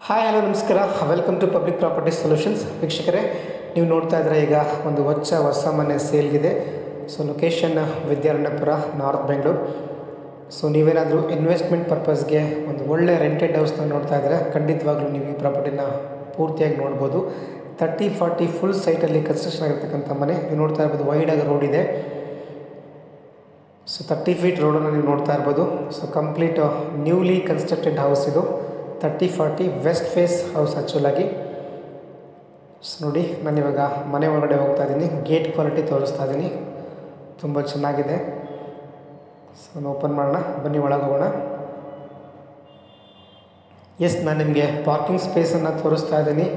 Hi hello ನಮಸ್ಕಾರ. Welcome to public property solutions. ವೀಕ್ಷಕರೇ, ನೀವು ನೋಡ್ತಾ ಇದ್ರೆ ಈಗ ಒಂದು ಹೊಸ ಮನೆ ಸೇಲ್ಗಿದೆ. So location Vidyaranyapura, north Bengaluru. So ನೀವೇನಾದರೂ ಇನ್ವೆಸ್ಟ್ಮೆಂಟ್ ಪರ್ಪಸ್ಗೆ ಒಂದು ಒಳ್ಳೆ ರೆಂಟೆಡ್ ಹೌಸ್ನ ನೋಡ್ತಾ ಇದ್ದರೆ ಖಂಡಿತವಾಗ್ಲೂ ನೀವು ಈ ಪ್ರಾಪರ್ಟಿನ ಪೂರ್ತಿಯಾಗಿ ನೋಡ್ಬೋದು. 30-40 ಫುಲ್ ಸೈಟಲ್ಲಿ ಕನ್ಸ್ಟ್ರಕ್ಷನ್ ಆಗಿರ್ತಕ್ಕಂಥ ಮನೆ ನೀವು ನೋಡ್ತಾ ಇರ್ಬೋದು. ವೈಡಾಗಿ ರೋಡ್ ಇದೆ. ಸೊ 30 ಫೀಟ್ ರೋಡನ್ನು ನೀವು ನೋಡ್ತಾ ಇರ್ಬೋದು. So complete newly constructed house ಇದು. 30-40 ವೆಸ್ಟ್ ಫೇಸ್ ಹೌಸ್ ಆ್ಯಕ್ಚುಲಾಗಿ. ಸೊ ನೋಡಿ, ನಾನಿವಾಗ ಮನೆ ಒಳಗಡೆ ಹೋಗ್ತಾ ಇದ್ದೀನಿ. ಗೇಟ್ ಕ್ವಾಲಿಟಿ ತೋರಿಸ್ತಾ ಇದ್ದೀನಿ, ತುಂಬ ಚೆನ್ನಾಗಿದೆ. ಸೊ ನಾನು ಓಪನ್ ಮಾಡೋಣ, ಬನ್ನಿ ಒಳಗೆ ಹೋಗೋಣ. ಎಸ್, ನಾನು ನಿಮಗೆ ಪಾರ್ಕಿಂಗ್ ಸ್ಪೇಸನ್ನು ತೋರಿಸ್ತಾ ಇದ್ದೀನಿ.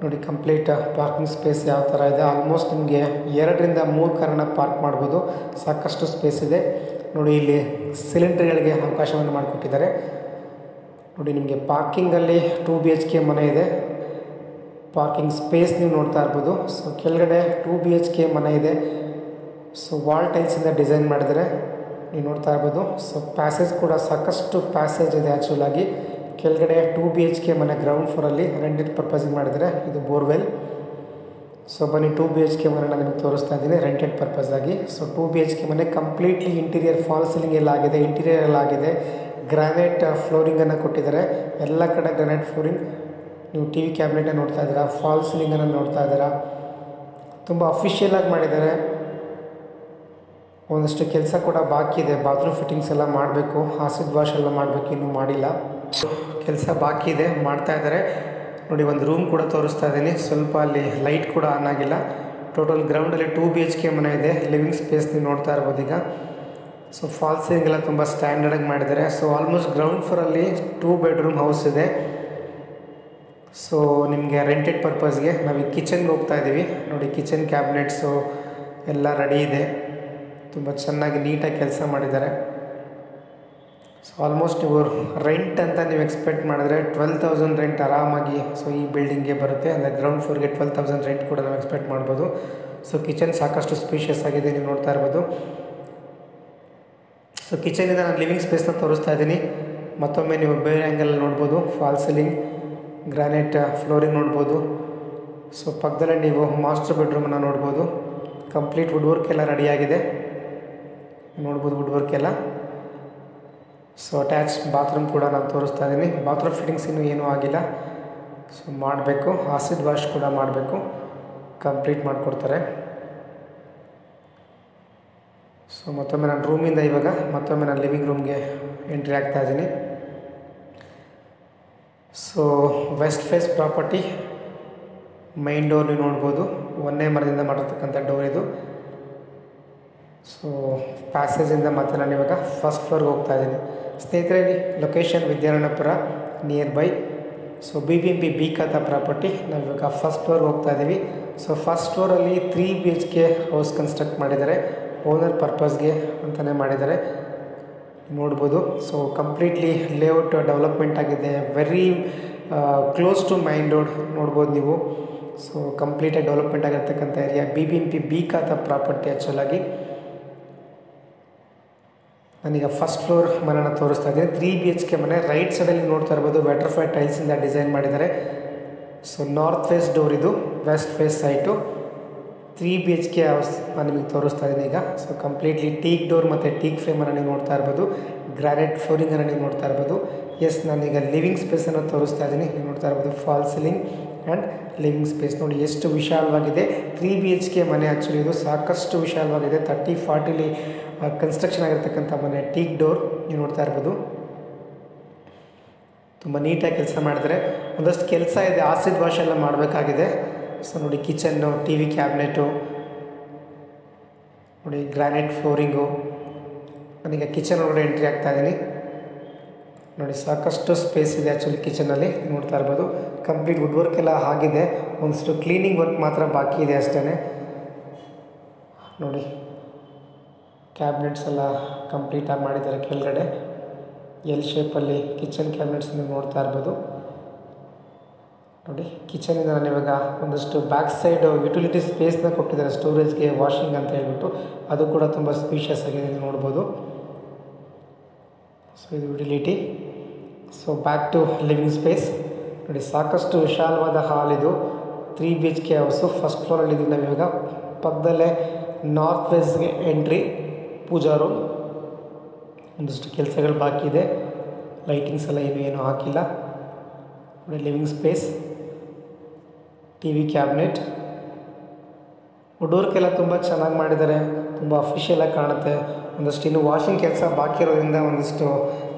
ನೋಡಿ, ಕಂಪ್ಲೀಟ್ ಪಾರ್ಕಿಂಗ್ ಸ್ಪೇಸ್ ಯಾವ ಥರ ಇದೆ. ಆಲ್ಮೋಸ್ಟ್ ನಿಮಗೆ 2-3 ಕಾರನ್ನು ಪಾರ್ಕ್ ಮಾಡ್ಬೋದು. ಸಾಕಷ್ಟು ಸ್ಪೇಸ್ ಇದೆ. ನೋಡಿ, ಇಲ್ಲಿ ಸಿಲಿಂಡರ್ಗಳಿಗೆ ಅವಕಾಶವನ್ನು ಮಾಡಿಕೊಟ್ಟಿದ್ದಾರೆ. ನೋಡಿ, ನಿಮಗೆ ಪಾರ್ಕಿಂಗಲ್ಲಿ 2 BHK ಮನೆ ಇದೆ. ಪಾರ್ಕಿಂಗ್ ಸ್ಪೇಸ್ ನೀವು ನೋಡ್ತಾ ಇರ್ಬೋದು. ಸೊ ಕೆಳಗಡೆ 2 BHK ಮನೆ ಇದೆ. ಸೊ ವಾಲ್ ಟೈಲ್ಸಿಂದ ಡಿಸೈನ್ ಮಾಡಿದರೆ ನೀವು ನೋಡ್ತಾ ಇರ್ಬೋದು. ಸೊ ಪ್ಯಾಸೇಜ್ ಕೂಡ ಸಾಕಷ್ಟು ಪ್ಯಾಸೇಜ್ ಇದೆ. ಆ್ಯಕ್ಚುಲಾಗಿ ಕೆಳಗಡೆ 2 BHK ಮನೆ ಗ್ರೌಂಡ್ ಫ್ಲೋರಲ್ಲಿ ರೆಂಟೆಡ್ ಪರ್ಪಸಿಗೆ ಮಾಡಿದರೆ ಇದು ಬೋರ್ವೆಲ್. ಸೊ ಬನ್ನಿ, 2 BHK ಮನೆ ನಾನು ನಿಮಗೆ ತೋರಿಸ್ತಾ ಇದ್ದೀನಿ ರೆಂಟೆಡ್ ಪರ್ಪಸ್ ಆಗಿ. ಸೊ 2 BHK ಮನೆ ಕಂಪ್ಲೀಟ್ಲಿ ಇಂಟೀರಿಯರ್ ಫಾಲ್ ಸೀಲಿಂಗ್ ಎಲ್ಲ ಆಗಿದೆ, ಇಂಟೀರಿಯರ್ ಎಲ್ಲ ಆಗಿದೆ. ಗ್ರಾನೈಟ್ ಫ್ಲೋರಿಂಗನ್ನು ಕೊಟ್ಟಿದ್ದಾರೆ, ಎಲ್ಲ ಕಡೆ ಗ್ರಾನೈಟ್ ಫ್ಲೋರಿಂಗ್. ನೀವು ಟಿ ವಿ ಕ್ಯಾಬಿನೆಟನ್ನು ನೋಡ್ತಾ ಇದ್ದೀರಾ, ಫಾಲ್ ಸೀಲಿಂಗನ್ನು ನೋಡ್ತಾ ಇದ್ದೀರಾ. ತುಂಬ ಅಫಿಷಿಯಲಾಗಿ ಮಾಡಿದ್ದಾರೆ. ಒಂದಷ್ಟು ಕೆಲಸ ಕೂಡ ಬಾಕಿ ಇದೆ. ಬಾತ್ರೂಮ್ ಫಿಟ್ಟಿಂಗ್ಸ್ ಎಲ್ಲ ಮಾಡಬೇಕು, ಆಸಿಡ್ ವಾಶ್ ಎಲ್ಲ ಮಾಡಬೇಕು, ಇನ್ನೂ ಮಾಡಿಲ್ಲ. ಕೆಲಸ ಬಾಕಿ ಇದೆ, ಮಾಡ್ತಾ ಇದ್ದಾರೆ. ನೋಡಿ, ಒಂದು ರೂಮ್ ಕೂಡ ತೋರಿಸ್ತಾ ಇದ್ದೀನಿ. ಸ್ವಲ್ಪ ಅಲ್ಲಿ ಲೈಟ್ ಕೂಡ ಆನ್ ಆಗಿಲ್ಲ. ಟೋಟಲ್ ಗ್ರೌಂಡಲ್ಲಿ 2 BHK ಮನೆ ಇದೆ. ಲಿವಿಂಗ್ ಸ್ಪೇಸ್ ನೀವು ನೋಡ್ತಾ ಇರ್ಬೋದು ಈಗ. ಸೊ ಫಾಲ್ ಸೀಲಿಂಗ್ ಎಲ್ಲ ತುಂಬ ಸ್ಟ್ಯಾಂಡರ್ಡಾಗಿ ಮಾಡಿದ್ದಾರೆ. ಸೊ ಆಲ್ಮೋಸ್ಟ್ ಗ್ರೌಂಡ್ ಫ್ಲೋರಲ್ಲಿ 2 ಬೆಡ್ರೂಮ್ ಹೌಸ್ ಇದೆ. ಸೊ ನಿಮಗೆ ರೆಂಟೆಡ್ ಪರ್ಪಸ್ಗೆ ನಾವು ಈ ಕಿಚನ್ಗೆ ಹೋಗ್ತಾ ಇದ್ದೀವಿ. ನೋಡಿ, ಕಿಚನ್ ಕ್ಯಾಬಿನೆಟ್ಸು ಎಲ್ಲ ರೆಡಿ ಇದೆ. ತುಂಬ ಚೆನ್ನಾಗಿ ನೀಟಾಗಿ ಕೆಲಸ ಮಾಡಿದ್ದಾರೆ. ಸೊ ಆಲ್ಮೋಸ್ಟ್ ನೀವು ರೆಂಟ್ ಅಂತ ನೀವು ಎಕ್ಸ್ಪೆಕ್ಟ್ ಮಾಡಿದ್ರೆ 12,000 ರೆಂಟ್ ಆರಾಮಾಗಿ ಸೊ ಈ ಬಿಲ್ಡಿಂಗ್ಗೆ ಬರುತ್ತೆ. ಅಂದರೆ ಗ್ರೌಂಡ್ ಫ್ಲೋರ್ಗೆ 12,000 ರೆಂಟ್ ಕೂಡ ನಾವು ಎಕ್ಸ್ಪೆಕ್ಟ್ ಮಾಡ್ಬೋದು. ಸೊ ಕಿಚನ್ ಸಾಕಷ್ಟು ಸ್ಪೇಷಿಯಸ್ ಆಗಿದೆ, ನೀವು ನೋಡ್ತಾ ಇರ್ಬೋದು. ಸೊ ಕಿಚನಿಂದ ನಾನು ಲಿವಿಂಗ್ ಸ್ಪೇಸ್ನ ತೋರಿಸ್ತಾ ಇದ್ದೀನಿ. ಮತ್ತೊಮ್ಮೆ ನೀವು ಬೇರೆ ಆ್ಯಂಗಲ್ ನೋಡ್ಬೋದು. ಫಾಲ್ ಸೀಲಿಂಗ್, ಗ್ರಾನೈಟ್ ಫ್ಲೋರಿಂಗ್ ನೋಡ್ಬೋದು. ಸೊ ಪಕ್ಕದಲ್ಲೇ ನೀವು ಮಾಸ್ಟರ್ ಬೆಡ್ರೂಮನ್ನು ನೋಡ್ಬೋದು. ಕಂಪ್ಲೀಟ್ ವುಡ್ ವರ್ಕ್ ಎಲ್ಲ ರೆಡಿಯಾಗಿದೆ, ನೋಡ್ಬೋದು ವುಡ್ ವರ್ಕ್ ಎಲ್ಲ. ಸೊ ಅಟ್ಯಾಚ್ ಬಾತ್ರೂಮ್ ಕೂಡ ನಾನು ತೋರಿಸ್ತಾ ಇದ್ದೀನಿ. ಬಾತ್ರೂಮ್ ಫಿಟ್ಟಿಂಗ್ಸ್ ಇನ್ನೂ ಏನೂ ಆಗಿಲ್ಲ. ಸೊ ಮಾಡಬೇಕು, ಆಸಿಡ್ ವಾಶ್ ಕೂಡ ಮಾಡಬೇಕು, ಕಂಪ್ಲೀಟ್ ಮಾಡಿಕೊಡ್ತಾರೆ. ಸೊ ಮತ್ತೊಮ್ಮೆ ನಾನು ರೂಮಿಂದ ಇವಾಗ ಮತ್ತೊಮ್ಮೆ ನಾನು ಲಿವಿಂಗ್ ರೂಮ್ಗೆ ಎಂಟ್ರಿ ಆಗ್ತಾ ಇದ್ದೀನಿ. So west face property, main door ನೀವು ನೋಡ್ಬೋದು. ಒಂದೇ ಮರದಿಂದ ಮಾಡಿರ್ತಕ್ಕಂಥ ಡೋರ್ ಇದು. ಸೊ ಪ್ಯಾಸೇಜಿಂದ ಮತ್ತೆ ನಾನು ಇವಾಗ ಫಸ್ಟ್ ಫ್ಲೋರ್ಗೆ ಹೋಗ್ತಾ ಇದ್ದೀನಿ. ಸ್ನೇಹಿತರೆ, location Vidyaranyapura near by. So BBMP B khata property. ನಾವು ಇವಾಗ ಫಸ್ಟ್ ಫ್ಲೋರ್ಗೆ ಹೋಗ್ತಾ ಇದ್ದೀವಿ. ಸೊ ಫಸ್ಟ್ ಫ್ಲೋರಲ್ಲಿ 3 BHK ಹೌಸ್ ಕನ್ಸ್ಟ್ರಕ್ಟ್ ಮಾಡಿದ್ದಾರೆ. ಓನರ್ ಪರ್ಪಸ್ಗೆ ಅಂತಲೇ ಮಾಡಿದ್ದಾರೆ, ನೋಡ್ಬೋದು. ಸೊ ಕಂಪ್ಲೀಟ್ಲಿ ಲೇಔಟ್ ಡೆವಲಪ್ಮೆಂಟ್ ಆಗಿದೆ. Very close to main road ನೋಡ್ಬೋದು ನೀವು. ಸೊ ಕಂಪ್ಲೀಟಾಗಿ ಡೆವಲಪ್ಮೆಂಟ್ ಆಗಿರ್ತಕ್ಕಂಥ area. BBMP B khata property. ಆ್ಯಕ್ಚುಲಾಗಿ ನಾನೀಗ ಫಸ್ಟ್ ಫ್ಲೋರ್ ಮನೆಯನ್ನು ತೋರಿಸ್ತಾ ಇದ್ದೀನಿ. 3 BHK ಮನೆ. ರೈಟ್ ಸೈಡಲ್ಲಿ ನೋಡ್ತಾ ಇರ್ಬೋದು, ವೆಟ್ರಿಫೈ ಟೈಲ್ಸಿಂದ ಡಿಸೈನ್ ಮಾಡಿದ್ದಾರೆ. ಸೊ ನಾರ್ತ್ ಫೇಸ್ ಡೋರ್ ಇದು, west face site. 3 BHK house ನಾನು ನಿಮಗೆ ತೋರಿಸ್ತಾ ಇದ್ದೀನಿ ಈಗ. ಸೊ ಕಂಪ್ಲೀಟ್ಲಿ ಟೀಕ್ ಡೋರ್ ಮತ್ತು ಟೀಕ್ ಫ್ರೇಮನ್ನು ನೀವು ನೋಡ್ತಾ ಇರ್ಬೋದು. ಗ್ರಾನೈಟ್ ಫ್ಲೋರಿಂಗನ್ನು ನೀವು ನೋಡ್ತಾ ಇರ್ಬೋದು. ಎಸ್, ನಾನೀಗ ಲಿವಿಂಗ್ ಸ್ಪೇಸನ್ನು ತೋರಿಸ್ತಾ ಇದ್ದೀನಿ. ನೀವು ನೋಡ್ತಾ ಇರ್ಬೋದು fall ceiling and living space. ನೋಡಿ ಎಷ್ಟು ವಿಶಾಲವಾಗಿದೆ. 3 BHK ಮನೆ. ಆ್ಯಕ್ಚುಲಿ ಇದು ಸಾಕಷ್ಟು ವಿಶಾಲವಾಗಿದೆ. 30-40ಲಿ ಕನ್ಸ್ಟ್ರಕ್ಷನ್ ಆಗಿರ್ತಕ್ಕಂಥ ಮನೆ. ಟೀಕ್ ಡೋರ್ ನೀವು ನೋಡ್ತಾ ಇರ್ಬೋದು. ತುಂಬ ನೀಟಾಗಿ ಕೆಲಸ ಮಾಡಿದರೆ. ಒಂದಷ್ಟು ಕೆಲಸ ಇದೆ, ಆಸಿಡ್ ವಾಶ್ ಎಲ್ಲ ಮಾಡಬೇಕಾಗಿದೆ. ಸೊ ನೋಡಿ, ಕಿಚನ್ನು, ಟಿ ವಿ ಕ್ಯಾಬಿನೆಟು ನೋಡಿ, ಗ್ರಾನೈಟ್ ಫ್ಲೋರಿಂಗು. ನಾನೀಗ ಕಿಚನ್ ಒಳಗಡೆ ಎಂಟ್ರಿ ಆಗ್ತಾ ಇದ್ದೀನಿ. ನೋಡಿ, ಸಾಕಷ್ಟು ಸ್ಪೇಸ್ ಇದೆ ಆ್ಯಕ್ಚುಲಿ ಕಿಚನಲ್ಲಿ, ನೋಡ್ತಾ ಇರ್ಬೋದು. ಕಂಪ್ಲೀಟ್ ವುಡ್ ವರ್ಕ್ ಎಲ್ಲ ಆಗಿದೆ. ಒಂದಷ್ಟು ಕ್ಲೀನಿಂಗ್ ವರ್ಕ್ ಮಾತ್ರ ಬಾಕಿ ಇದೆ ಅಷ್ಟೇ. ನೋಡಿ, ಕ್ಯಾಬಿನೆಟ್ಸ್ ಎಲ್ಲ ಕಂಪ್ಲೀಟಾಗಿ ಮಾಡಿದ್ದಾರೆ. ಕೆಳಗಡೆ ಎಲ್ ಶೇಪಲ್ಲಿ ಕಿಚನ್ ಕ್ಯಾಬಿನೆಟ್ಸ್ ನೀವು ನೋಡ್ತಾ ಇರ್ಬೋದು. ನೋಡಿ, ಕಿಚನಿಂದ ನಾನು ಇವಾಗ ಒಂದಷ್ಟು ಬ್ಯಾಕ್ ಸೈಡು ಯುಟಿಲಿಟಿ ಸ್ಪೇಸ್ನ ಕೊಟ್ಟಿದ್ದಾರೆ, ಸ್ಟೋರೇಜ್ಗೆ, ವಾಷಿಂಗ್ ಅಂತ ಹೇಳ್ಬಿಟ್ಟು. ಅದು ಕೂಡ ತುಂಬ ಸ್ಪೀಷಿಯಸ್ ಆಗಿದೆ, ನೀವು ನೋಡ್ಬೋದು. ಸೊ ಇದು utility. So back to living space. ನೋಡಿ ಸಾಕಷ್ಟು ವಿಶಾಲವಾದ ಹಾಲ್ ಇದು. 3 BHK ಹೌಸು. ಫಸ್ಟ್ ಫ್ಲೋರಲ್ಲಿ ಇದ್ದೀವಿ ನಾವಿವಾಗ. ಪಕ್ಕದಲ್ಲೇ ನಾರ್ತ್ ವೆಸ್ಟ್ಗೆ ಎಂಟ್ರಿ, ಪೂಜಾ ರೂಮ್. ಒಂದಷ್ಟು ಕೆಲಸಗಳು ಬಾಕಿ ಇದೆ. ಲೈಟಿಂಗ್ಸ್ ಎಲ್ಲ ಏನು ಹಾಕಿಲ್ಲ. ನೋಡಿ living space, TV cabinet. Wood work ಎಲ್ಲ ತುಂಬ ಚೆನ್ನಾಗಿ ಮಾಡಿದ್ದಾರೆ, ತುಂಬ ಅಫಿಷಿಯಲಾಗಿ ಕಾಣುತ್ತೆ. ಒಂದಷ್ಟು ಇನ್ನು ವಾಷಿಂಗ್ ಕೆಲಸ ಬಾಕಿ ಇರೋದ್ರಿಂದ ಒಂದಿಷ್ಟು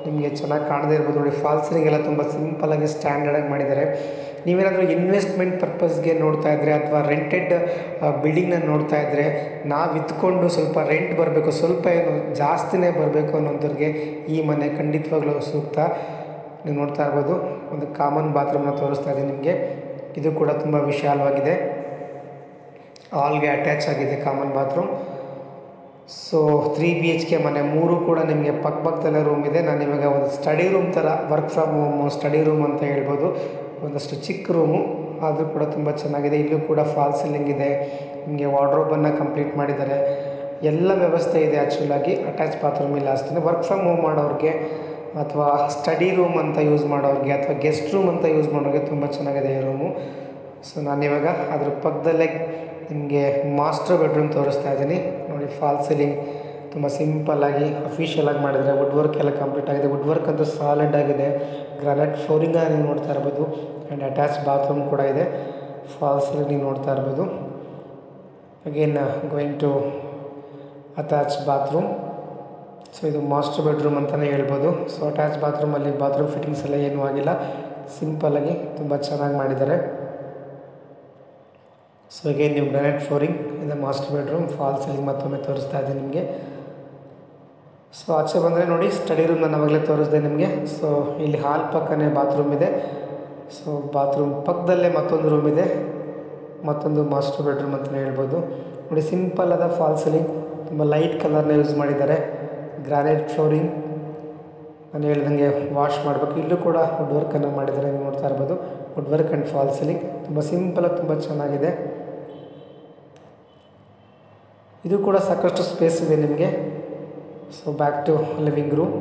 ನಿಮಗೆ ಚೆನ್ನಾಗಿ ಕಾಣದೇ ಇರ್ಬೋದು. ನೋಡಿ ಫಾಲ್ ಸೀಲಿಂಗ್ ಎಲ್ಲ ತುಂಬ ಸಿಂಪಲಾಗಿ ಸ್ಟ್ಯಾಂಡರ್ಡಾಗಿ ಮಾಡಿದ್ದಾರೆ. ನೀವೇನಾದರೂ ಇನ್ವೆಸ್ಟ್ಮೆಂಟ್ ಪರ್ಪಸ್ಗೆ ನೋಡ್ತಾ ಇದ್ದರೆ ಅಥವಾ ರೆಂಟೆಡ್ ಬಿಲ್ಡಿಂಗ್ನ ನೋಡ್ತಾ ಇದ್ದರೆ, ನಾವು ಇತ್ಕೊಂಡು ಸ್ವಲ್ಪ ರೆಂಟ್ ಬರಬೇಕು, ಸ್ವಲ್ಪ ಏನು ಜಾಸ್ತಿನೇ ಬರಬೇಕು ಅನ್ನೋಂಥವ್ರಿಗೆ ಈ ಮನೆ ಖಂಡಿತವಾಗ್ಲೂ ಸೂಕ್ತ. ನೀವು ನೋಡ್ತಾ ಇರ್ಬೋದು, ಒಂದು ಕಾಮನ್ ಬಾತ್ರೂಮ್ನ ತೋರಿಸ್ತಾ ಇದ್ದೀನಿ ನಿಮಗೆ. ಇದು ಕೂಡ ತುಂಬ ವಿಶಾಲವಾಗಿದೆ, ಹಾಲ್ಗೆ ಅಟ್ಯಾಚ್ ಆಗಿದೆ ಕಾಮನ್ ಬಾತ್ರೂಮ್. ಸೊ 3 BHK ಮನೆ, 3 ಕೂಡ ನಿಮಗೆ ಪಕ್ಕದಲ್ಲೇ ರೂಮ್ ಇದೆ. ನಾನು ಇವಾಗ ಒಂದು ಸ್ಟಡಿ ರೂಮ್ ಥರ, work from home study room ಅಂತ ಹೇಳ್ಬೋದು. ಒಂದಷ್ಟು ಚಿಕ್ಕ ರೂಮು ಆದರೂ ಕೂಡ ತುಂಬ ಚೆನ್ನಾಗಿದೆ. ಇಲ್ಲೂ ಕೂಡ ಫಾಲ್ ಸೀಲಿಂಗ್ ಇದೆ, ನಿಮಗೆ ವಾರ್ಡ್ರೋಬನ್ನು ಕಂಪ್ಲೀಟ್ ಮಾಡಿದ್ದಾರೆ, ಎಲ್ಲ ವ್ಯವಸ್ಥೆ ಇದೆ. ಆ್ಯಕ್ಚುಲಾಗಿ ಅಟ್ಯಾಚ್ ಬಾತ್ರೂಮ್ ಇಲ್ಲ ಅಷ್ಟೇ. ವರ್ಕ್ ಫ್ರಮ್ ಹೋಮ್ ಮಾಡೋರಿಗೆ ಅಥವಾ ಸ್ಟಡಿ ರೂಮ್ ಅಂತ ಯೂಸ್ ಮಾಡೋರಿಗೆ ಅಥವಾ ಗೆಸ್ಟ್ ರೂಮ್ ಅಂತ ಯೂಸ್ ಮಾಡೋರಿಗೆ ತುಂಬ ಚೆನ್ನಾಗಿದೆ ಈ ರೂಮು. ಸೊ ನಾನಿವಾಗ ಅದ್ರ ಪಕ್ಕದಲ್ಲೇ ನಿಮಗೆ ಮಾಸ್ಟರ್ ಬೆಡ್ರೂಮ್ ತೋರಿಸ್ತಾ ಇದ್ದೀನಿ. ನೋಡಿ ಫಾಲ್ ಸೀಲಿಂಗ್ ತುಂಬ ಸಿಂಪಲ್ಲಾಗಿ ಅಫಿಷಿಯಲಾಗಿ ಮಾಡಿದರೆ. ವುಡ್ ವರ್ಕ್ ಎಲ್ಲ ಕಂಪ್ಲೀಟ್ ಆಗಿದೆ. ವುಡ್ ವರ್ಕ್ ಅಂತೂ ಸಾಲಿಡ್ ಆಗಿದೆ. ಗ್ರಾನೈಟ್ ಫ್ಲೋರಿಂಗ ನೀವು ನೋಡ್ತಾ ಇರ್ಬೋದು. ಆ್ಯಂಡ್ ಅಟ್ಯಾಚ್ ಬಾತ್ರೂಮ್ ಕೂಡ ಇದೆ. ಫಾಲ್ ಸೀಲಿಂಗ್ ನೀವು ನೋಡ್ತಾ ಇರ್ಬೋದು. Again going to attach bathroom. So ಇದು ಮಾಸ್ಟರ್ ಬೆಡ್ರೂಮ್ ಅಂತಲೇ ಹೇಳ್ಬೋದು. ಸೊ ಅಟ್ಯಾಚ್ ಬಾತ್ರೂಮಲ್ಲಿ ಬಾತ್ರೂಮ್ ಫಿಟ್ಟಿಂಗ್ಸ್ ಎಲ್ಲ ಏನೂ ಆಗಿಲ್ಲ, ಸಿಂಪಲ್ಲಾಗಿ ತುಂಬ ಚೆನ್ನಾಗಿ ಮಾಡಿದ್ದಾರೆ. ಸೊ ಅಗೇನ್ ನೀವು ಗ್ರಾನೈಟ್ ಫ್ಲೋರಿಂಗ್ ಇಂದ ಮಾಸ್ಟರ್ ಬೆಡ್ರೂಮ್. ಫಾಲ್ ಸೀಲಿಂಗ್ ಮತ್ತೊಮ್ಮೆ ತೋರಿಸ್ತಾ ಇದ್ದೀನಿ ನಿಮಗೆ. ಸೊ ಆಚೆ ಬಂದರೆ ನೋಡಿ ಸ್ಟಡಿ ರೂಮ್ ನಾನು ಆವಾಗಲೇ ತೋರಿಸಿದೆ ನಿಮಗೆ. ಸೊ ಇಲ್ಲಿ ಹಾಲ್ ಪಕ್ಕನೇ ಬಾತ್ರೂಮ್ ಇದೆ. ಸೊ ಬಾತ್ರೂಮ್ ಪಕ್ಕದಲ್ಲೇ ಮತ್ತೊಂದು ರೂಮ್ ಇದೆ, ಮತ್ತೊಂದು ಮಾಸ್ಟರ್ ಬೆಡ್ರೂಮ್ ಅಂತಲೇ ಹೇಳ್ಬೋದು. ನೋಡಿ ಸಿಂಪಲ್ ಆದ ಫಾಲ್ ಸೀಲಿಂಗ್, ತುಂಬ ಲೈಟ್ ಕಲರ್ನ ಯೂಸ್ ಮಾಡಿದ್ದಾರೆ. ಗ್ರಾನೈಟ್ ಫ್ಲೋರಿಂಗ್, ನಾನು ಹೇಳ್ದಂಗೆ ವಾಶ್ ಮಾಡಬೇಕು. ಇಲ್ಲೂ ಕೂಡ ವುಡ್ ವರ್ಕನ್ನು ಮಾಡಿದ್ದಾರೆ, ನೀವು ನೋಡ್ತಾ ಇರ್ಬೋದು. Wood work and fall ceiling ತುಂಬ ಸಿಂಪಲಾಗಿ ತುಂಬ ಚೆನ್ನಾಗಿದೆ. ಇದು ಕೂಡ ಸಾಕಷ್ಟು ಸ್ಪೇಸ್ ಇದೆ ನಿಮಗೆ. So back to living room.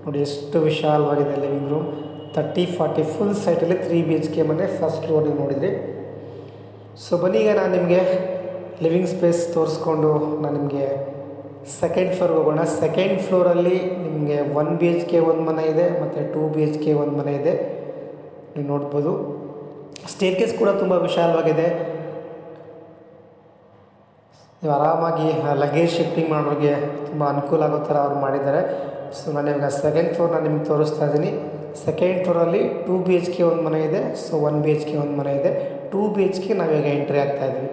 ನೋಡಿ ಎಷ್ಟು ವಿಶಾಲವಾಗಿದೆ ಲಿವಿಂಗ್ ರೂಮ್. 30-40 ಫುಲ್ ಸೈಟಲ್ಲಿ 3 BHK ಮನೆ, ಫಸ್ಟ್ ಫ್ಲೋರ್ ನೀವು ನೋಡಿದ್ರಿ. ಸೊ ಬನ್ನಿ ಈಗ ನಾನು ನಿಮಗೆ ಲಿವಿಂಗ್ ಸ್ಪೇಸ್ ತೋರಿಸ್ಕೊಂಡು ನಾನು ನಿಮಗೆ ಸೆಕೆಂಡ್ ಫ್ಲೋರ್ಗೆ ಹೋಗೋಣ. ಸೆಕೆಂಡ್ ಫ್ಲೋರಲ್ಲಿ ನಿಮಗೆ 1 BHK ಒಂದು ಮನೆ ಇದೆ ಮತ್ತು 2 BHK ಒಂದು ಮನೆ ಇದೆ, ನೀವು ನೋಡ್ಬೋದು. ಸ್ಟೇರ್ಕೇಸ್ ಕೂಡ ತುಂಬ ವಿಶಾಲವಾಗಿದೆ. ನೀವು ಆರಾಮಾಗಿ ಲಗೇಜ್ ಶಿಫ್ಟಿಂಗ್ ಮಾಡೋರಿಗೆ ತುಂಬ ಅನುಕೂಲ ಆಗೋ ಥರ ಅವ್ರು ಮಾಡಿದ್ದಾರೆ. ಸೊ ನಾನು ಇವಾಗ ಸೆಕೆಂಡ್ ಫ್ಲೋರ್ನ ನಿಮ್ಗೆ ತೋರಿಸ್ತಾ ಇದ್ದೀನಿ. ಸೆಕೆಂಡ್ ಫ್ಲೋರಲ್ಲಿ 2 BHK ಒಂದು ಮನೆ ಇದೆ. ಸೊ 1 BHK ಒಂದು ಮನೆ ಇದೆ. 2 BHK ನಾವೀಗ ಎಂಟ್ರಿ ಆಗ್ತಾಯಿದ್ವಿ.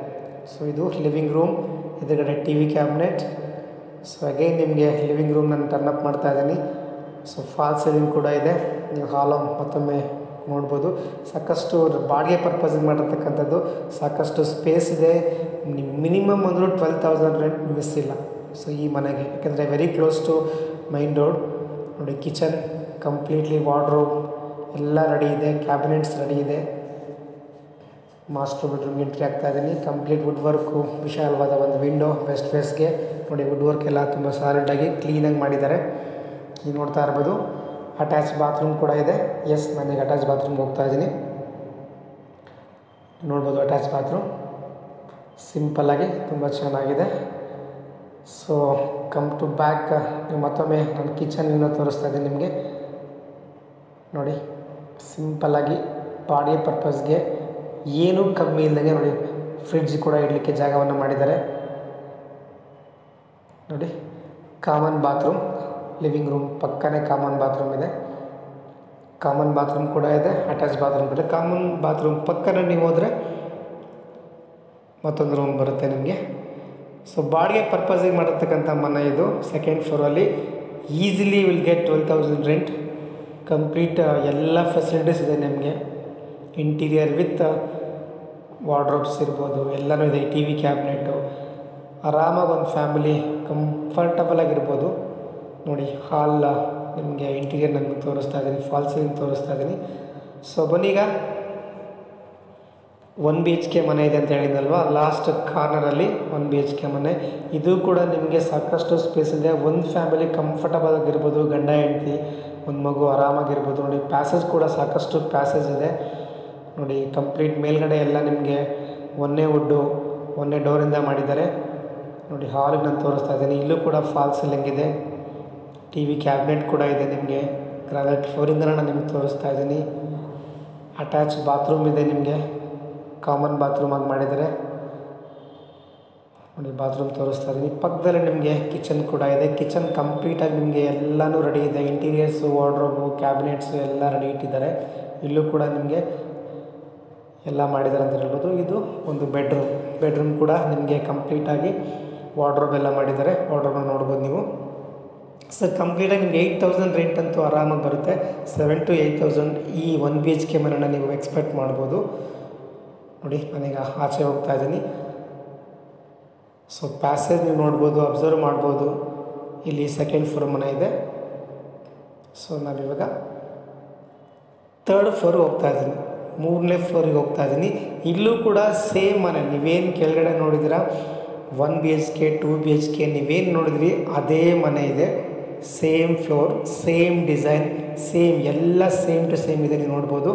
ಸೊ ಇದು ಲಿವಿಂಗ್ ರೂಮ್, ಎದುರುಗಡೆ TV ಕ್ಯಾಬಿನೆಟ್. ಸೊ ಅಗೇನ್ ನಿಮಗೆ ಲಿವಿಂಗ್ ರೂಮ್ ನಾನು ಟರ್ನ್ ಅಪ್ ಮಾಡ್ತಾ ಇದ್ದೀನಿ. ಸೊ ಫಾಲ್ ಸೀಲಿಂಗ್ ಕೂಡ ಇದೆ, ನೀವು ಹಾಲ್ ಮತ್ತೊಮ್ಮೆ ನೋಡ್ಬೋದು. ಸಾಕಷ್ಟು ಬಾಡಿಗೆ ಪರ್ಪಸ್ಗೆ ಮಾಡಿರ್ತಕ್ಕಂಥದ್ದು, ಸಾಕಷ್ಟು ಸ್ಪೇಸ್ ಇದೆ. ಮಿನಿಮಮ್ ಅಂದರೂ 12,000 ರೆಂಟ್ ಮಿಸ್ ಇಲ್ಲ. ಸೊ ಈ ಮನೆಗೆ, ಯಾಕೆಂದರೆ very close to main road. ನೋಡಿ ಕಿಚನ್ ಕಂಪ್ಲೀಟ್ಲಿ, ವಾರ್ಡ್ರೋಬ್ ಎಲ್ಲ ರೆಡಿ ಇದೆ, ಕ್ಯಾಬಿನೆಟ್ಸ್ ರೆಡಿ ಇದೆ. ಮಾಸ್ಟರ್ ಬೆಡ್ರೂಮ್ ಎಂಟ್ರಿ ಆಗ್ತಾ ಇದ್ದೀನಿ. ಕಂಪ್ಲೀಟ್ ವುಡ್ ವರ್ಕು, ವಿಶಾಲವಾದ ಒಂದು ವಿಂಡೋ ವೆಸ್ಟ್ ಫೇಸ್ಗೆ. ನೋಡಿ ವುಡ್ ವರ್ಕ್ ಎಲ್ಲ ತುಂಬ ಸಾಲಿಡಾಗಿ ಕ್ಲೀನಾಗಿ ಮಾಡಿದ್ದಾರೆ, ನೀವು ನೋಡ್ತಾ ಇರ್ಬೋದು. ಅಟ್ಯಾಚ್ ಬಾತ್ರೂಮ್ ಕೂಡ ಇದೆ. ಎಸ್, ನಾನೀಗ ಅಟ್ಯಾಚ್ ಬಾತ್ರೂಮ್ಗೆ ಹೋಗ್ತಾ ಇದ್ದೀನಿ. ನೋಡ್ಬೋದು ಅಟ್ಯಾಚ್ ಬಾತ್ರೂಮ್ ಸಿಂಪಲ್ಲಾಗಿ ತುಂಬ ಚೆನ್ನಾಗಿದೆ. So come to back. ನೀವು ಮತ್ತೊಮ್ಮೆ ನಾನು ಕಿಚನ್ ವ್ಯೂನ ತೋರಿಸ್ತಾ ಇದ್ದೀನಿ ನಿಮಗೆ. ನೋಡಿ ಸಿಂಪಲ್ಲಾಗಿ ಬಾಡಿಗೆ ಪರ್ಪಸ್ಗೆ ಏನೂ ಕಮ್ಮಿ ಇಲ್ಲದಂಗೆ ನೋಡಿ ಫ್ರಿಡ್ಜ್ ಕೂಡ ಇಡಲಿಕ್ಕೆ ಜಾಗವನ್ನು ಮಾಡಿದ್ದಾರೆ. ನೋಡಿ ಕಾಮನ್ ಬಾತ್ರೂಮ್, ಲಿವಿಂಗ್ ರೂಮ್ ಪಕ್ಕನೇ ಕಾಮನ್ ಬಾತ್ರೂಮ್ ಇದೆ. ಕಾಮನ್ ಬಾತ್ರೂಮ್ ಕೂಡ ಇದೆ, ಅಟ್ಯಾಚ್ ಬಾತ್ರೂಮ್ ಕೂಡ. ಕಾಮನ್ ಬಾತ್ರೂಮ್ ಪಕ್ಕನೇ ನೀವು ಹೋದರೆ ಮತ್ತೊಂದು ರೂಮ್ ಬರುತ್ತೆ ನಿಮಗೆ. ಸೊ ಬಾಡಿಗೆ ಪರ್ಪಸಿಗೆ ಮಾಡಿರ್ತಕ್ಕಂಥ ಮನೆ ಇದು. ಸೆಕೆಂಡ್ ಫ್ಲೋರಲ್ಲಿ easily will get 12,000 rent. Complete ಎಲ್ಲ ಫೆಸಿಲಿಟೀಸ್ ಇದೆ ನಿಮಗೆ. ಇಂಟೀರಿಯರ್ ವಿತ್ ವಾರ್ಡ್ರೋಬ್ಸ್ ಇರ್ಬೋದು, ಎಲ್ಲನೂ ಇದೆ. TV ಕ್ಯಾಬಿನೆಟ್ಟು, ಆರಾಮಾಗಿ ಒಂದು ಫ್ಯಾಮಿಲಿ ಕಂಫರ್ಟಬಲ್ ಆಗಿರ್ಬೋದು. ನೋಡಿ ಹಾಲ್ ನಿಮಗೆ ಇಂಟೀರಿಯರ್ ನನಗೆ ತೋರಿಸ್ತಾ ಇದ್ದೀನಿ, ಫಾಲ್ ಸೀಲಿಂಗ್ ತೋರಿಸ್ತಾ ಇದ್ದೀನಿ. ಸೊ ಬನ್ನೀಗ 1 BHK ಮನೆ ಇದೆ ಅಂತ ಹೇಳಿದ್ನಲ್ವ, ಲಾಸ್ಟ್ ಕಾರ್ನರಲ್ಲಿ 1 BHK ಮನೆ. ಇದು ಕೂಡ ನಿಮಗೆ ಸಾಕಷ್ಟು ಸ್ಪೇಸ್ ಇದೆ. ಒಂದು ಫ್ಯಾಮಿಲಿ ಕಂಫರ್ಟಬಲ್ ಆಗಿರ್ಬೋದು, ಗಂಡ ಹೆಂಡತಿ ಒಂದು ಮಗು ಆರಾಮಾಗಿರ್ಬೋದು. ನೋಡಿ ಪ್ಯಾಸೇಜ್ ಕೂಡ ಸಾಕಷ್ಟು ಪ್ಯಾಸೇಜ್ ಇದೆ ನೋಡಿ. ಕಂಪ್ಲೀಟ್ ಮೇಲ್ಗಡೆ ಎಲ್ಲ ನಿಮಗೆ ಒಂದೇ ವುಡ್ಡು ಒಂದೇ ಡೋರಿಂದ ಮಾಡಿದ್ದಾರೆ ನೋಡಿ. ಹಾಲಿಗೆ ನಾನು ತೋರಿಸ್ತಾ ಇದ್ದೀನಿ. ಇಲ್ಲೂ ಕೂಡ ಫಾಲ್ ಸೀಲಿಂಗ್ ಇದೆ, ಟಿ ವಿ ಕ್ಯಾಬಿನೆಟ್ ಕೂಡ ಇದೆ ನಿಮಗೆ. ಗ್ರಾನೈಟ್ ಫ್ಲೋರಿಂದ ನಾನು ನಿಮಗೆ ತೋರಿಸ್ತಾ ಇದ್ದೀನಿ. ಅಟ್ಯಾಚ್ ಬಾತ್ರೂಮ್ ಇದೆ ನಿಮಗೆ, ಕಾಮನ್ ಬಾತ್ರೂಮ್ ಆಗಿ ಮಾಡಿದ್ದಾರೆ ನೋಡಿ. ಬಾತ್ರೂಮ್ ತೋರಿಸ್ತಾ ಇದ್ದೀನಿ. ಪಕ್ಕದಲ್ಲಿ ನಿಮಗೆ ಕಿಚನ್ ಕೂಡ ಇದೆ. ಕಿಚನ್ ಕಂಪ್ಲೀಟಾಗಿ ನಿಮಗೆ ಎಲ್ಲನೂ ರೆಡಿ ಇದೆ. ಇಂಟೀರಿಯರ್ಸು, ವಾರ್ಡ್ರೋಬು, ಕ್ಯಾಬಿನೆಟ್ಸು ಎಲ್ಲ ರೆಡಿ ಇಟ್ಟಿದ್ದಾರೆ. ಇಲ್ಲೂ ಕೂಡ ನಿಮಗೆ ಎಲ್ಲ ಮಾಡಿದ್ದಾರೆ ಅಂತ ಹೇಳ್ಬೋದು. ಇದು ಒಂದು ಬೆಡ್ರೂಮ್ ಕೂಡ ನಿಮಗೆ ಕಂಪ್ಲೀಟಾಗಿ ವಾರ್ಡ್ರೋಬ್ ಎಲ್ಲ ಮಾಡಿದ್ದಾರೆ. ವಾರ್ಡ್ರೋಬ್ ನೋಡ್ಬೋದು ನೀವು. ಸೊ ಕಂಪ್ಲೀಟಾಗಿ ನಿಮಗೆ 8,000 ರೆಂಟ್ ಅಂತೂ ಆರಾಮಾಗಿ ಬರುತ್ತೆ. 7,000 to 8,000 ಈ 1 BHK ಮನೆನ ನೀವು ಎಕ್ಸ್ಪೆಕ್ಟ್ ಮಾಡ್ಬೋದು ನೋಡಿ. ನಾನೀಗ ಆಚೆ ಹೋಗ್ತಾ ಇದ್ದೀನಿ. ಸೊ ಪ್ಯಾಸೇಜ್ ನೀವು ನೋಡ್ಬೋದು, ಅಬ್ಸರ್ವ್ ಮಾಡ್ಬೋದು. ಇಲ್ಲಿ 2nd ಫ್ಲೋರ್ ಮನೆ ಇದೆ. ಸೊ ನಾವಿವಾಗ 3rd ಫ್ಲೋರ್ಗೆ ಹೋಗ್ತಾ ಇದ್ದೀನಿ, 3ನೇ ಫ್ಲೋರಿಗೆ ಹೋಗ್ತಾ ಇದ್ದೀನಿ. ಇಲ್ಲೂ ಕೂಡ ಸೇಮ್ ಮನೆ. ನೀವೇನು ಕೆಳಗಡೆ ನೋಡಿದ್ದೀರಾ 1 BHK 2 BHK ನೀವೇನು ನೋಡಿದ್ರಿ ಅದೇ ಮನೆ ಇದೆ. Same floor, same design, same ಎಲ್ಲ ಸೇಮ್ ಟು ಸೇಮ್ ಇದೆ. ನೀವು ನೋಡ್ಬೋದು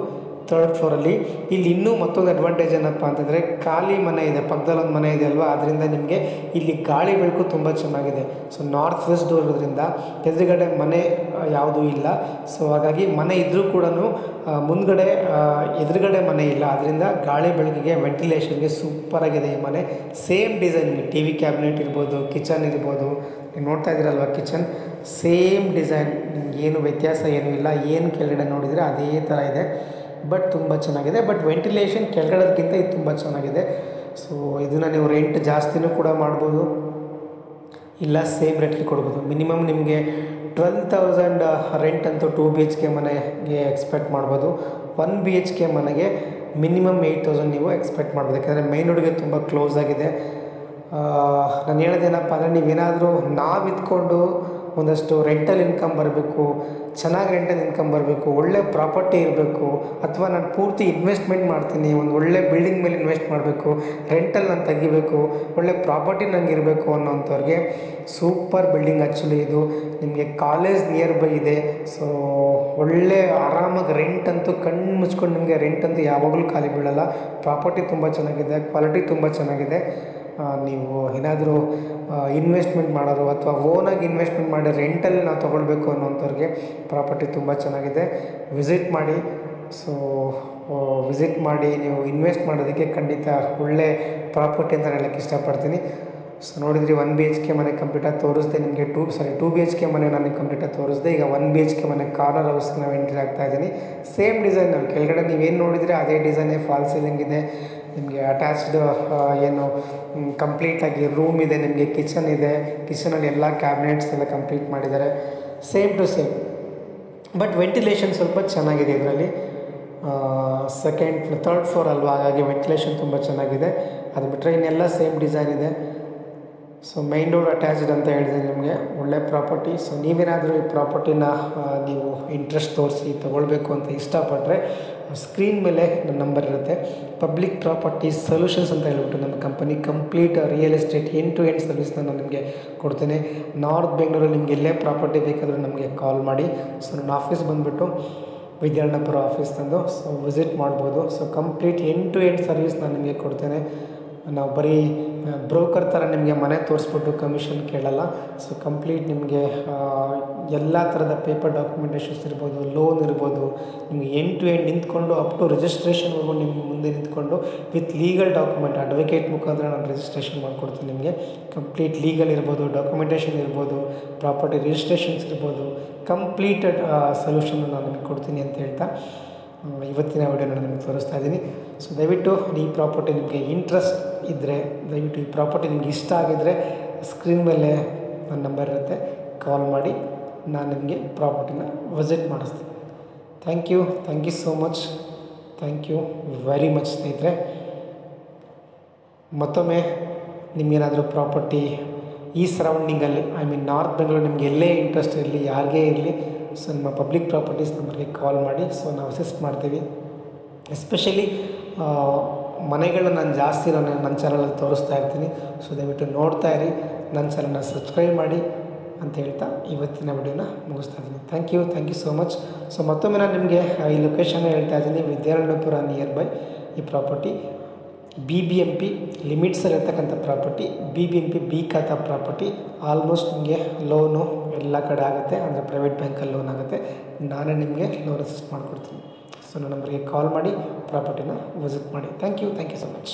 3rd ಫ್ಲೋರಲ್ಲಿ. ಇಲ್ಲಿ ಇನ್ನೂ ಮತ್ತೊಂದು ಅಡ್ವಾಂಟೇಜ್ ಏನಪ್ಪ ಅಂತಂದರೆ ಖಾಲಿ ಮನೆ ಇದೆ, ಪಕ್ಕದಲ್ಲಿ ಒಂದು ಮನೆ ಇದೆ ಅಲ್ವಾ, ಅದರಿಂದ ನಿಮಗೆ ಇಲ್ಲಿ ಗಾಳಿ ಬೆಳಕು ತುಂಬ ಚೆನ್ನಾಗಿದೆ. ಸೊ ನಾರ್ತ್ ವೆಸ್ಟ್ ಡೋರ್ ಇರೋದ್ರಿಂದ ಎದುರುಗಡೆ ಮನೆ ಯಾವುದೂ ಇಲ್ಲ. ಸೊ ಹಾಗಾಗಿ ಮನೆ ಇದ್ದರೂ ಕೂಡ ಮುಂದ್ಗಡೆ ಎದುರುಗಡೆ ಮನೆ ಇಲ್ಲ. ಅದರಿಂದ ಗಾಳಿ ಬೆಳಕಿಗೆ ವೆಂಟಿಲೇಷನ್ಗೆ ಸೂಪರಾಗಿದೆ ಈ ಮನೆ. Same design, T V cabinet ಇರ್ಬೋದು, ಕಿಚನ್ ಇರ್ಬೋದು. ನೀವು ನೋಡ್ತಾ ಇದ್ದೀರಲ್ವ ಕಿಚನ್, ಸೇಮ್ ಡಿಸೈನ್, ನಿಮಗೇನು ವ್ಯತ್ಯಾಸ ಏನೂ ಇಲ್ಲ. ಏನು ಕೆಳಗಡೆ ನೋಡಿದರೆ ಅದೇ ಥರ ಇದೆ. ಬಟ್ ತುಂಬ ಚೆನ್ನಾಗಿದೆ. ಬಟ್ ವೆಂಟಿಲೇಷನ್ ಕೆಳಗಡೆದಕ್ಕಿಂತ ಇದು ತುಂಬ ಚೆನ್ನಾಗಿದೆ. ಸೊ ಇದನ್ನು ನೀವು ರೆಂಟ್ ಜಾಸ್ತಿನೂ ಕೂಡ ಮಾಡ್ಬೋದು, ಇಲ್ಲ ಸೇಮ್ ರೇಟ್ಗೆ ಕೊಡ್ಬೋದು. ಮಿನಿಮಮ್ ನಿಮಗೆ 12,000 ರೆಂಟ್ ಅಂತೂ 2 BHK ಮನೆಗೆ ಎಕ್ಸ್ಪೆಕ್ಟ್ ಮಾಡ್ಬೋದು. 1 BHK ಮನೆಗೆ ಮಿನಿಮಮ್ 8,000 ನೀವು ಎಕ್ಸ್ಪೆಕ್ಟ್ ಮಾಡ್ಬೋದು. ಯಾಕಂದರೆ ಮೈನ್ ರೋಡ್ಗೆ ತುಂಬ ಕ್ಲೋಸ್ ಆಗಿದೆ. ನಾನು ಹೇಳೋದೇನಪ್ಪ ಅಂದರೆ ನೀವೇನಾದರೂ ಇದ್ಕೊಂಡು ಒಂದಷ್ಟು ರೆಂಟಲ್ ಇನ್ಕಮ್ ಬರಬೇಕು, ಚೆನ್ನಾಗಿ ರೆಂಟಲ್ ಇನ್ಕಮ್ ಬರಬೇಕು, ಒಳ್ಳೆ ಪ್ರಾಪರ್ಟಿ ಇರಬೇಕು, ಅಥವಾ ನಾನು ಪೂರ್ತಿ ಇನ್ವೆಸ್ಟ್ಮೆಂಟ್ ಮಾಡ್ತೀನಿ, ಒಂದು ಒಳ್ಳೆ ಬಿಲ್ಡಿಂಗ್ ಮೇಲೆ ಇನ್ವೆಸ್ಟ್ ಮಾಡಬೇಕು, ರೆಂಟಲ್ ನಾನು ತೆಗಿಬೇಕು, ಒಳ್ಳೆ ಪ್ರಾಪರ್ಟಿ ನನಗೆ ಇರಬೇಕು ಅನ್ನೋಂಥವ್ರಿಗೆ ಸೂಪರ್ ಬಿಲ್ಡಿಂಗ್. ಆ್ಯಕ್ಚುಲಿ ಇದು ನಿಮಗೆ ಕಾಲೇಜ್ ನಿಯರ್ ಬೈ ಇದೆ. ಸೊ ಒಳ್ಳೆ ಆರಾಮಾಗಿ ರೆಂಟ್ ಅಂತೂ ಕಣ್ಣು ಮುಚ್ಕೊಂಡು ನಿಮಗೆ ರೆಂಟ್ ಅಂತೂ ಯಾವಾಗಲೂ ಖಾಲಿ ಬೀಳಲ್ಲ. ಪ್ರಾಪರ್ಟಿ ತುಂಬ ಚೆನ್ನಾಗಿದೆ, ಕ್ವಾಲಿಟಿ ತುಂಬ ಚೆನ್ನಾಗಿದೆ. ನೀವು ಏನಾದರೂ ಇನ್ವೆಸ್ಟ್ಮೆಂಟ್ ಮಾಡೋರು ಅಥವಾ ಓನಾಗಿ ಇನ್ವೆಸ್ಟ್ಮೆಂಟ್ ಮಾಡಿ ರೆಂಟಲ್ಲಿ ನಾವು ತೊಗೊಳ್ಬೇಕು ಅನ್ನೋಂಥವ್ರಿಗೆ ಪ್ರಾಪರ್ಟಿ ತುಂಬ ಚೆನ್ನಾಗಿದೆ. ವಿಸಿಟ್ ಮಾಡಿ. ಸೊ ವಿಸಿಟ್ ಮಾಡಿ ನೀವು ಇನ್ವೆಸ್ಟ್ ಮಾಡೋದಕ್ಕೆ ಖಂಡಿತ ಒಳ್ಳೆ ಪ್ರಾಪರ್ಟಿ ಅಂತ ಹೇಳೋಕ್ಕೆ ಇಷ್ಟಪಡ್ತೀನಿ. ಸೊ ನೋಡಿದ್ರಿ 1 BHK ಮನೆ ಕಂಪ್ಲೀಟಾಗಿ ತೋರಿಸ್ದೆ ನಿಮಗೆ. 2 BHK ಮನೆ ನನಗೆ ಕಂಪ್ಲೀಟಾಗಿ ತೋರಿಸ್ದೆ. ಈಗ 1 BHK ಮನೆ ಕಾರ್ನರ್ ಹೌಸ್ಗೆ ನಾವು ಎಂಟ್ರಿ ಆಗ್ತಾ ಇದ್ದೀನಿ. ಸೇಮ್ ಡಿಸೈನ್, ನಾವು ಕೆಳಗಡೆ ನೀವೇನು ನೋಡಿದರೆ ಅದೇ ಡಿಸೈನೇ. ಫಾಲ್ ಸೀಲಿಂಗ್ ಇದೆ ನಿಮಗೆ. ಅಟ್ಯಾಚ್ಡ್ ಏನು ಕಂಪ್ಲೀಟಾಗಿ ರೂಮ್ ಇದೆ ನಿಮಗೆ. ಕಿಚನ್ ಇದೆ, ಕಿಚನಲ್ಲಿ ಎಲ್ಲ ಕ್ಯಾಬಿನೆಟ್ಸ್ ಎಲ್ಲ ಕಂಪ್ಲೀಟ್ ಮಾಡಿದ್ದಾರೆ, same to same. But ventilation ಸ್ವಲ್ಪ ಚೆನ್ನಾಗಿದೆ ಇದರಲ್ಲಿ. 3rd ಫ್ಲೋರ್ ಅಲ್ವಾ, ಹಾಗಾಗಿ ವೆಂಟಿಲೇಷನ್ ತುಂಬ ಚೆನ್ನಾಗಿದೆ. ಅದು ಬಿಟ್ಟರೆ ಇನ್ನೆಲ್ಲ ಸೇಮ್ ಡಿಸೈನ್ ಇದೆ. ಸೊ ಮೈನ್ ಡೋರ್ ಅಟ್ಯಾಚ್ಡ್ ಅಂತ ಹೇಳಿದೆ ನಿಮಗೆ. ಒಳ್ಳೆ ಪ್ರಾಪರ್ಟಿ. ಸೊ ನೀವೇನಾದರೂ ಈ ಪ್ರಾಪರ್ಟಿನ ನೀವು ಇಂಟ್ರೆಸ್ಟ್ ತೋರಿಸಿ ತೊಗೊಳ್ಬೇಕು ಅಂತ ಇಷ್ಟಪಟ್ಟರೆ ಸ್ಕ್ರೀನ್ ಮೇಲೆ ನನ್ನ ನಂಬರ್ ಇರುತ್ತೆ. ಪಬ್ಲಿಕ್ ಪ್ರಾಪರ್ಟಿ ಸೊಲ್ಯೂಷನ್ಸ್ ಅಂತ ಹೇಳ್ಬಿಟ್ಟು ನಮ್ಮ company complete real estate end to end ಸರ್ವಿಸ್ನ ನಾನು ನಿಮಗೆ ಕೊಡ್ತೇನೆ. ನಾರ್ತ್ ಬೆಂಗಳೂರಲ್ಲಿ ನಿಮಗೆ ಎಲ್ಲೇ ಪ್ರಾಪರ್ಟಿ ಬೇಕಾದರೂ ನಮಗೆ ಕಾಲ್ ಮಾಡಿ. ಸೊ ನನ್ನ ಆಫೀಸ್ ಬಂದುಬಿಟ್ಟು ವಿದ್ಯಾರಣ್ಯಪುರ ಆಫೀಸ್ ತಂದು ಸೊ ವಿಸಿಟ್ ಮಾಡ್ಬೋದು. So complete end to end service ನಾನು ನಿಮಗೆ ಕೊಡ್ತೇನೆ. ನಾವು ಬರೀ ಬ್ರೋಕರ್ ಥರ ನಿಮಗೆ ಮನೆ ತೋರಿಸ್ಬಿಟ್ಟು ಕಮಿಷನ್ ಕೇಳಲ್ಲ. ಸೊ ಕಂಪ್ಲೀಟ್ ನಿಮಗೆ ಎಲ್ಲ ಥರದ ಪೇಪರ್ ಡಾಕ್ಯುಮೆಂಟೇಷನ್ಸ್ ಇರ್ಬೋದು, ಲೋನ್ ಇರ್ಬೋದು, ನಿಮಗೆ ಎಂಡ್ ಟು ಎಂಡ್ ನಿಂತ್ಕೊಂಡು ಅಪ್ ಟು ರಿಜಿಸ್ಟ್ರೇಷನ್ವರೆಗೂ ನಿಮ್ಮ ಮುಂದೆ ನಿಂತ್ಕೊಂಡು ವಿತ್ ಲೀಗಲ್ ಡಾಕ್ಯುಮೆಂಟ್ ಅಡ್ವೊಕೇಟ್ ಮುಖಾಂತರ ನಾನು ರಿಜಿಸ್ಟ್ರೇಷನ್ ಮಾಡಿಕೊಡ್ತೀನಿ ನಿಮಗೆ. ಕಂಪ್ಲೀಟ್ ಲೀಗಲ್ ಇರ್ಬೋದು, ಡಾಕ್ಯುಮೆಂಟೇಷನ್ ಇರ್ಬೋದು, ಪ್ರಾಪರ್ಟಿ ರಿಜಿಸ್ಟ್ರೇಷನ್ಸ್ ಇರ್ಬೋದು, ಕಂಪ್ಲೀಟೆಡ್ ಸೊಲ್ಯೂಷನ್ ನಾನು ನಿಮಗೆ ಕೊಡ್ತೀನಿ ಅಂತ ಹೇಳ್ತಾ ಇವತ್ತಿನ ವಿಡಿಯೋನ ನಿಮಗೆ ತೋರಿಸ್ತಾ ಇದ್ದೀನಿ. ಸೊ ದಯವಿಟ್ಟು ಈ ಪ್ರಾಪರ್ಟಿ ನಿಮಗೆ ಇಂಟ್ರೆಸ್ಟ್ ಇದ್ದರೆ, ದಯವಿಟ್ಟು ಈ ಪ್ರಾಪರ್ಟಿ ನಿಮಗೆ ಇಷ್ಟ ಆಗಿದ್ದರೆ ಸ್ಕ್ರೀನ್ ಮೇಲೆ ನನ್ನ ನಂಬರ್ ಇರುತ್ತೆ, ಕಾಲ್ ಮಾಡಿ ನಾನು ನಿಮಗೆ ಪ್ರಾಪರ್ಟಿನ ವಿಸಿಟ್ ಮಾಡಿಸ್ತೀನಿ. Thank you so much. Thank you very much ಸ್ನೇಹಿತರೆ. ಮತ್ತೊಮ್ಮೆ ನಿಮಗೇನಾದರೂ ಪ್ರಾಪರ್ಟಿ ಈ ಸರೌಂಡಿಂಗಲ್ಲಿ ನಾರ್ತ್ ಬೆಂಗಳೂರು ನಿಮಗೆ ಎಲ್ಲೇ ಇಂಟ್ರೆಸ್ಟ್ ಇರಲಿ, ಯಾರಿಗೇ ಇರಲಿ, ಸೊ ನಮ್ಮ ಪಬ್ಲಿಕ್ ಪ್ರಾಪರ್ಟೀಸ್ ನಂಬರ್ಗೆ ಕಾಲ್ ಮಾಡಿ. ಸೊ ನಾವು ಅಸಿಸ್ಟ್ ಮಾಡ್ತೀವಿ. ಎಸ್ಪೆಷಲಿ ಮನೆಗಳನ್ನ ನಾನು ಜಾಸ್ತಿ ನನ್ನ ಚಾನಲಲ್ಲಿ ತೋರಿಸ್ತಾ ಇರ್ತೀನಿ. ಸೊ ದಯವಿಟ್ಟು ನೋಡ್ತಾ ಇರಿ, ನನ್ನ ಚಾನಲ್ನ ಸಬ್ಸ್ಕ್ರೈಬ್ ಮಾಡಿ. ಅಂತ ಹೇಳ್ತಾ ಇವತ್ತಿನ ವಿಡಿಯೋನ ಮುಗಿಸ್ತಾ ಇದ್ದೀನಿ. Thank you so much. So ಮತ್ತೊಮ್ಮೆ ನಾನು ನಿಮಗೆ ಈ ಲೊಕೇಶನ್ ಹೇಳ್ತಾ ಇದ್ದೀನಿ, ವಿದ್ಯಾರಣ್ಯಪುರ ನಿಯರ್ ಬೈ ಈ ಪ್ರಾಪರ್ಟಿ BBMP ಲಿಮಿಟ್ಸಲ್ಲಿರ್ತಕ್ಕಂಥ property, BBMP B khata property. Almost ನಿಮಗೆ ಲೋನು ಎಲ್ಲ ಕಡೆ ಆಗುತ್ತೆ, ಅಂದರೆ ಪ್ರೈವೇಟ್ ಬ್ಯಾಂಕಲ್ಲಿ ಲೋನ್ ಆಗುತ್ತೆ. ನಾನೇ ನಿಮಗೆ ಲೋನ್ ಅಸಿಸ್ಟ್ ಮಾಡಿಕೊಡ್ತೀನಿ. ಸೊ ನನ್ನ ನಂಬರ್ಗೆ ಕಾಲ್ ಮಾಡಿ ಪ್ರಾಪರ್ಟಿನ ವಿಸಿಟ್ ಮಾಡಿ. Thank you so much.